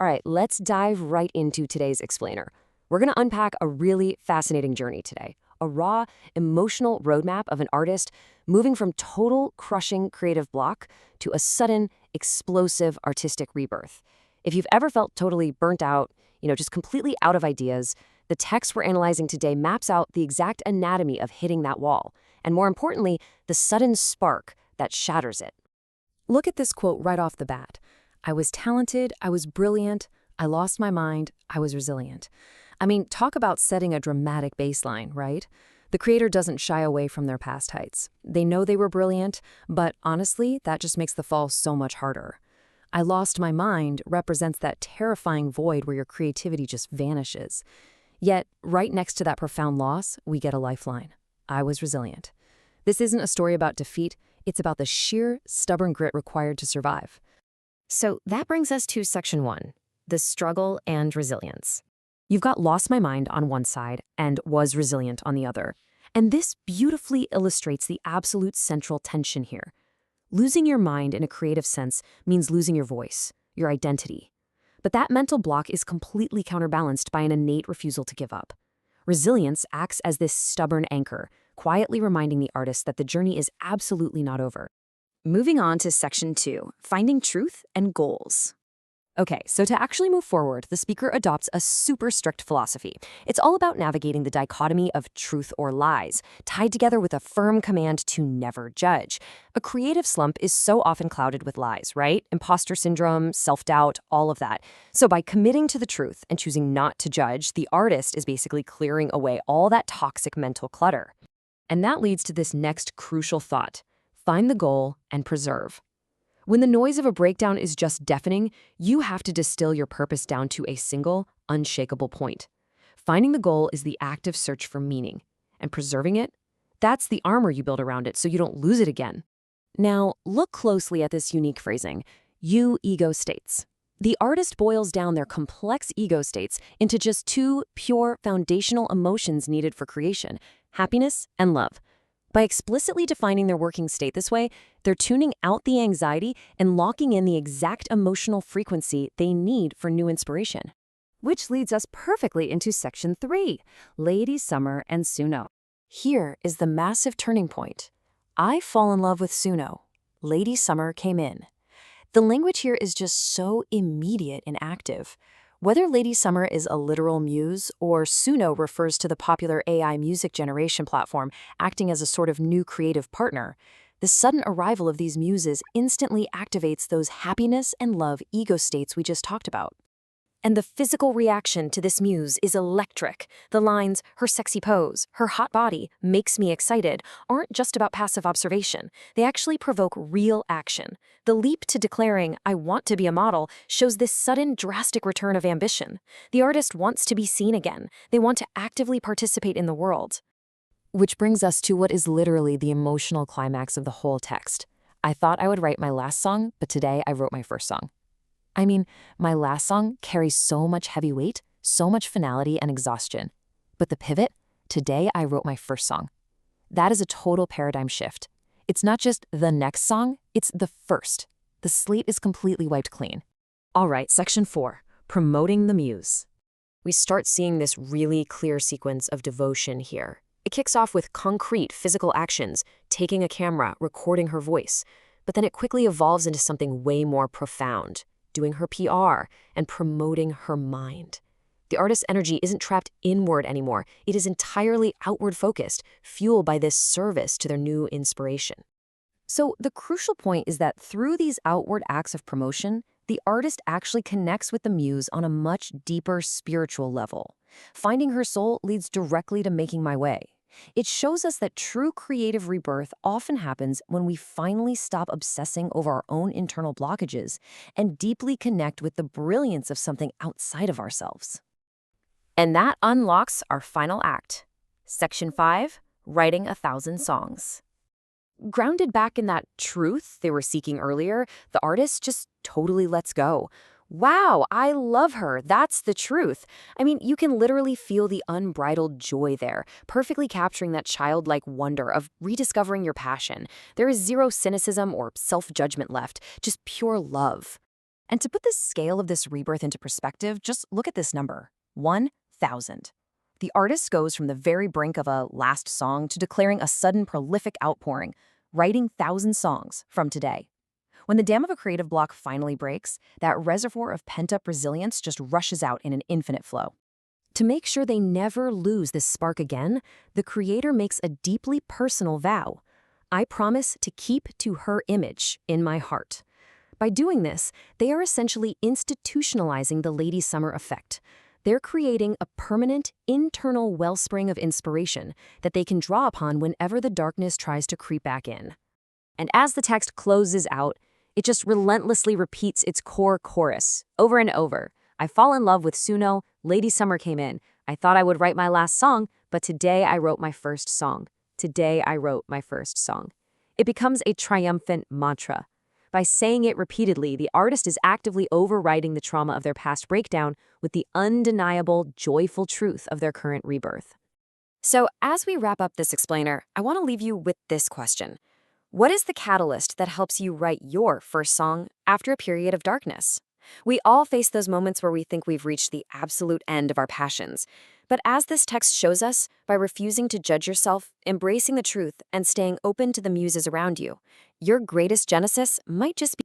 All right, let's dive right into today's explainer. We're going to unpack a really fascinating journey today, a raw, emotional roadmap of an artist moving from total crushing creative block to a sudden, explosive artistic rebirth. If you've ever felt totally burnt out, just completely out of ideas, the text we're analyzing today maps out the exact anatomy of hitting that wall, and more importantly, the sudden spark that shatters it. Look at this quote right off the bat. I was talented, I was brilliant, I lost my mind, I was resilient. I mean, talk about setting a dramatic baseline, right? The creator doesn't shy away from their past heights. They know they were brilliant, but honestly, that just makes the fall so much harder. I lost my mind represents that terrifying void where your creativity just vanishes. Yet, right next to that profound loss, we get a lifeline. I was resilient. This isn't a story about defeat, it's about the sheer, stubborn grit required to survive. So that brings us to section 1, the struggle and resilience. You've got lost my mind on one side and was resilient on the other. And this beautifully illustrates the absolute central tension here. Losing your mind in a creative sense means losing your voice, your identity. But that mental block is completely counterbalanced by an innate refusal to give up. Resilience acts as this stubborn anchor, quietly reminding the artist that the journey is absolutely not over. Moving on to section 2, finding truth and goals. Okay, so to actually move forward, the speaker adopts a super strict philosophy. It's all about navigating the dichotomy of truth or lies, tied together with a firm command to never judge. A creative slump is so often clouded with lies, right? Imposter syndrome, self-doubt, all of that. So by committing to the truth and choosing not to judge, the artist is basically clearing away all that toxic mental clutter. And that leads to this next crucial thought: find the goal and preserve. When the noise of a breakdown is just deafening, you have to distill your purpose down to a single, unshakable point. Finding the goal is the active search for meaning, and preserving it, that's the armor you build around it so you don't lose it again. Now, look closely at this unique phrasing, you ego states. The artist boils down their complex ego states into just two pure foundational emotions needed for creation: happiness and love. By explicitly defining their working state this way, they're tuning out the anxiety and locking in the exact emotional frequency they need for new inspiration. Which leads us perfectly into section 3, Lady Summer and Suno. Here is the massive turning point. I fall in love with Suno. Lady Summer came in. The language here is just so immediate and active. Whether Lady Summer is a literal muse or Suno refers to the popular AI music generation platform acting as a sort of new creative partner, the sudden arrival of these muses instantly activates those happiness and love ego states we just talked about. And the physical reaction to this muse is electric. The lines, her sexy pose, her hot body, makes me excited, aren't just about passive observation. They actually provoke real action. The leap to declaring, I want to be a model, shows this sudden, drastic return of ambition. The artist wants to be seen again. They want to actively participate in the world. Which brings us to what is literally the emotional climax of the whole text. I thought I would write my last song, but today I wrote my first song. I mean, my last song carries so much heavy weight, so much finality and exhaustion. But the pivot, today I wrote my first song. That is a total paradigm shift. It's not just the next song, it's the first. The slate is completely wiped clean. All right, section 4, promoting the muse. We start seeing this really clear sequence of devotion here. It kicks off with concrete physical actions, taking a camera, recording her voice. But then it quickly evolves into something way more profound: doing her PR, and promoting her mind. The artist's energy isn't trapped inward anymore. It is entirely outward focused, fueled by this service to their new inspiration. So the crucial point is that through these outward acts of promotion, the artist actually connects with the muse on a much deeper spiritual level. Finding her soul leads directly to making my way. It shows us that true creative rebirth often happens when we finally stop obsessing over our own internal blockages and deeply connect with the brilliance of something outside of ourselves. And that unlocks our final act. Section 5, writing 1,000 songs. Grounded back in that truth they were seeking earlier, the artist just totally lets go. Wow, I love her. That's the truth. I mean, you can literally feel the unbridled joy there, perfectly capturing that childlike wonder of rediscovering your passion. There is zero cynicism or self-judgment left, just pure love. And to put the scale of this rebirth into perspective, just look at this number, 1,000. The artist goes from the very brink of a last song to declaring a sudden prolific outpouring, writing 1,000 songs from today. When the dam of a creative block finally breaks, that reservoir of pent-up resilience just rushes out in an infinite flow. To make sure they never lose this spark again, the creator makes a deeply personal vow. I promise to keep to her image in my heart. By doing this, they are essentially institutionalizing the Lady Summer effect. They're creating a permanent, internal wellspring of inspiration that they can draw upon whenever the darkness tries to creep back in. And as the text closes out, it just relentlessly repeats its core chorus over and over. I fall in love with Suno, Lady Summer came in. I thought I would write my last song, but today I wrote my first song. Today I wrote my first song. It becomes a triumphant mantra. By saying it repeatedly, the artist is actively overriding the trauma of their past breakdown with the undeniable, joyful truth of their current rebirth. So, as we wrap up this explainer, I want to leave you with this question. What is the catalyst that helps you write your first song after a period of darkness? We all face those moments where we think we've reached the absolute end of our passions. But as this text shows us, by refusing to judge yourself, embracing the truth, and staying open to the muses around you, your greatest genesis might just be